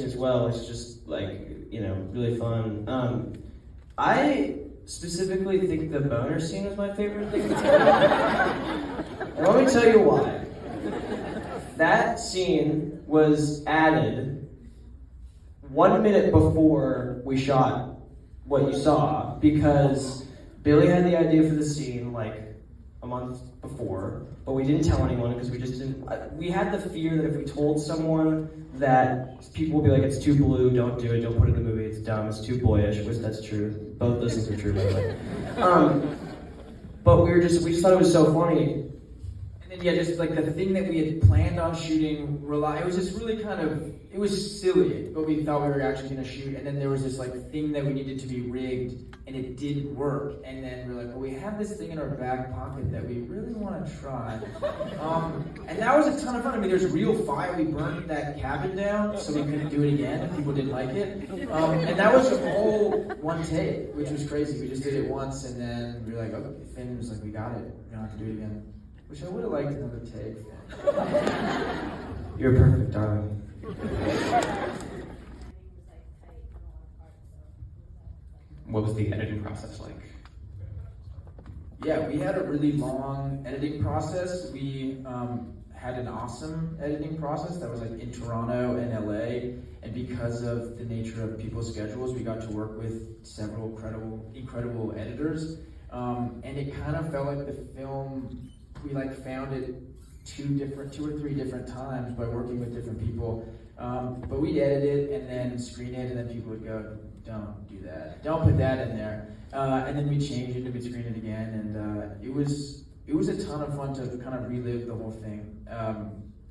scene as well, which is just like, really fun. I specifically think the boner scene was my favorite thing. And let me tell you why. That scene was added 1 minute before we shot what you saw, because Billy had the idea for the scene like a month before, but we didn't tell anyone because we just didn't. We had the fear that if we told someone, that people will be like, it's too blue, don't do it, don't put it in the movie, it's dumb, it's too boyish, which that's true. Both those things are true, by the way. But we just thought it was so funny. And then, yeah, just like the thing that we had planned on shooting, it was just really it was silly, but we thought we were actually going to shoot, and then there was this like thing that we needed to be rigged, and it didn't work, and then we're like, well, we have this thing in our back pocket that we really want to try. And that was a ton of fun. I mean, there's real fire. We burned that cabin down so we couldn't do it again if people didn't like it. And that was all one take, which was crazy. We just did it once, and then we were like, oh, Finn was like, we got it. We don't have to do it again. Which I would have liked another take. You're perfect, darling. What was the editing process like? Yeah, we had a really long editing process. We had an awesome editing process that was like in Toronto and LA, and because of the nature of people's schedules, we got to work with several incredible editors, and it kind of felt like the film, we like found it two or three different times by working with different people. But we'd edit it and then screen it, and then people would go, don't do that, don't put that in there. And then we'd change it and we'd screen it again, and it was a ton of fun to kind of relive the whole thing.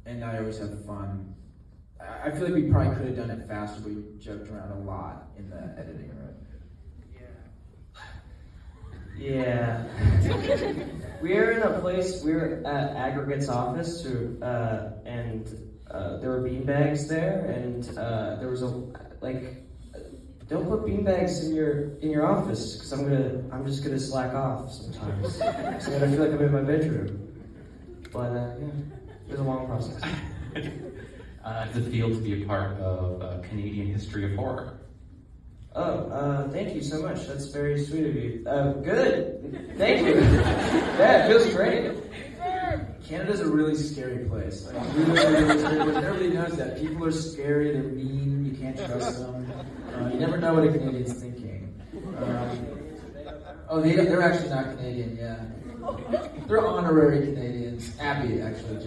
And I always have fun. I feel like we probably could have done it faster, but we joked around a lot in the editing room. Yeah. We're in a place, we're at Aggregate's office, and there were beanbags there, and there was don't put beanbags in your office, because I'm just gonna slack off sometimes. So I feel like I'm in my bedroom. But yeah, it was a long process. How does it feel to be a part of Canadian history of horror? Oh, thank you so much. That's very sweet of you. Good. Thank you. Yeah, it feels great. Canada's a really scary place. Like, really scary place. Everybody knows that. People are scary, they're mean, you can't trust them. You never know what a Canadian's thinking. They're actually not Canadian, yeah. They're honorary Canadians. Abby, actually,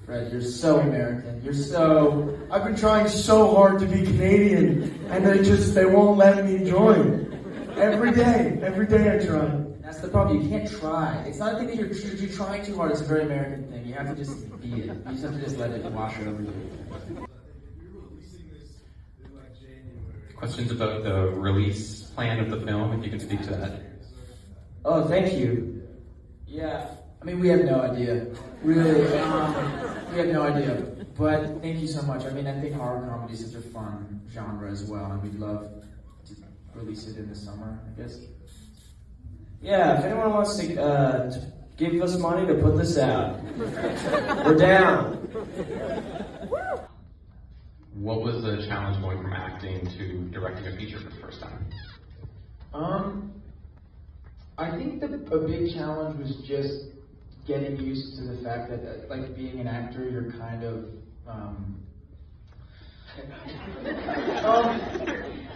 Fred, you're so American. I've been trying so hard to be Canadian, and they won't let me join. Every day I try. That's the problem, you can't try. It's not a thing that you're trying too hard, it's a very American thing. You have to just be it. You just have to just let it wash over you. Questions about the release plan of the film, if you can speak to that. Oh, thank you. Yeah, I mean, we have no idea. Really, we have no idea. But thank you so much. I mean, I think horror comedy is such a fun genre as well, and we'd love to release it in the summer, I guess. Yeah, if anyone wants to give us money to put this out, we're down. What was the challenge going from acting to directing a feature for the first time? I think a big challenge was just getting used to the fact that, like, being an actor, you're kind of,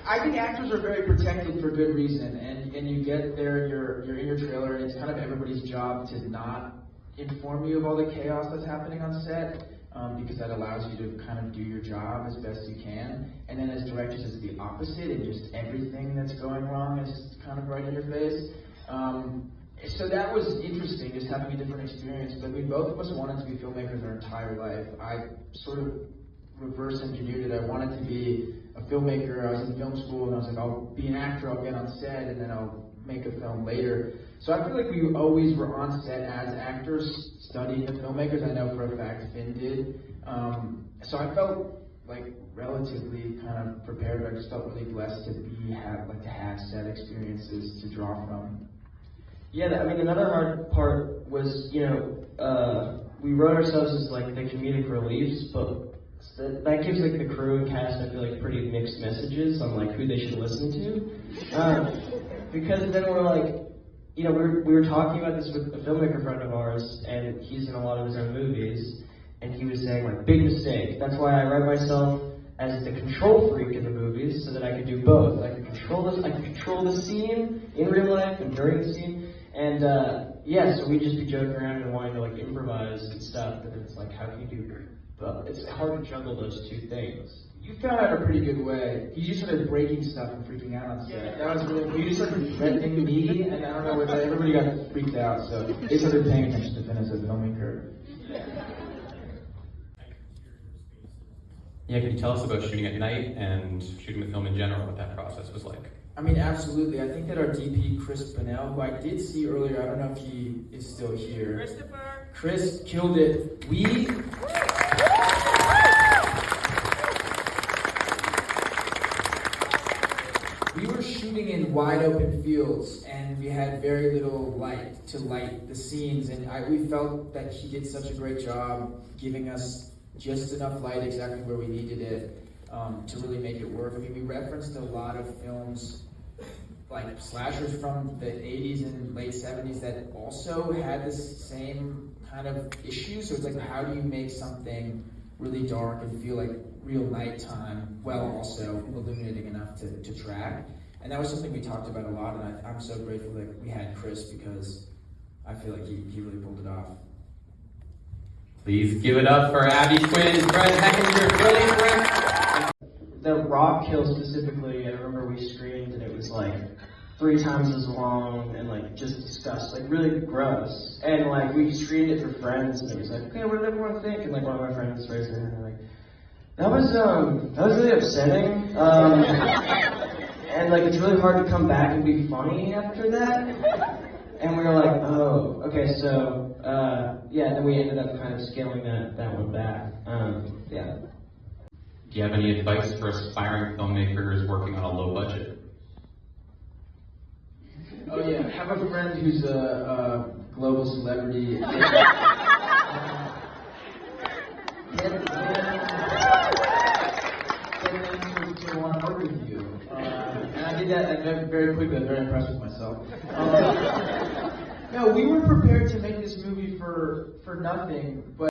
I think actors are very protected for good reason, and you get there, you're in your trailer, and it's kind of everybody's job to not inform you of all the chaos that's happening on set, because that allows you to kind of do your job as best you can. And then as directors, it's the opposite, and just everything that's going wrong is kind of right in your face. So that was interesting, just having a different experience. But we both of us wanted to be filmmakers our entire life. I sort of reverse engineered it. I wanted to be a filmmaker. I was in film school, and I was like, I'll be an actor, I'll get on set, and then I'll make a film later. So I feel like we always were on set as actors, studying the filmmakers. I know for a fact Finn did. So I felt like relatively kind of prepared. I just felt really blessed to have set experiences to draw from. Yeah, I mean, another hard part was, we wrote ourselves as like the comedic reliefs, but that gives like the crew and cast, I feel like, pretty mixed messages on like who they should listen to. Because then we're like, you know, we were talking about this with a filmmaker friend of ours, and he's in a lot of his own movies, and he was saying like, big mistake. That's why I write myself as the control freak in the movies, so that I could do both. I could control the scene in real life and during the scene. And yeah, so we'd just be joking around and wanting to like improvise and stuff, but it's like, how can you do both? It's hard to juggle those two things. You found out a pretty good way. You just started breaking stuff and freaking out on set. That was really cool. You just started threatening me, and I don't know what, everybody got freaked out, so they started paying attention to Finn as a filmmaker. Yeah, can you tell us about shooting at night and shooting the film in general, what that process was like? I mean, absolutely. I think that our DP, Chris Bonnell, who I did see earlier, I don't know if he is still here. Chris killed it. We were shooting in wide open fields, and we had very little light to light the scenes, and we felt that he did such a great job giving us just enough light exactly where we needed it to really make it work. I mean, we referenced a lot of films like slashers from the 80s and late 70s that also had this same kind of issue. So it's like, how do you make something really dark and feel like real nighttime while also illuminating enough to track? And that was something we talked about a lot, and I'm so grateful that we had Chris, because I feel like he really pulled it off. Please give it up for Abby Quinn, Brett Heckinger, Billy Brick. The rock kill specifically, I remember we screened and it was like 3 times as long and like just disgusting, like really gross. And like we screened it for friends and it was like, okay, what did everyone think? And like one of my friends raised their hand and like, that was really upsetting. And like it's really hard to come back and be funny after that. And we were like, oh, okay, so yeah, then we ended up kind of scaling that one back. Yeah. Do you have any advice for aspiring filmmakers working on a low budget? Oh yeah, have a friend who's a global celebrity. Get them to want to work with you. And I did that very quickly. I'm very impressed with myself. No, we were prepared to make this movie for nothing, but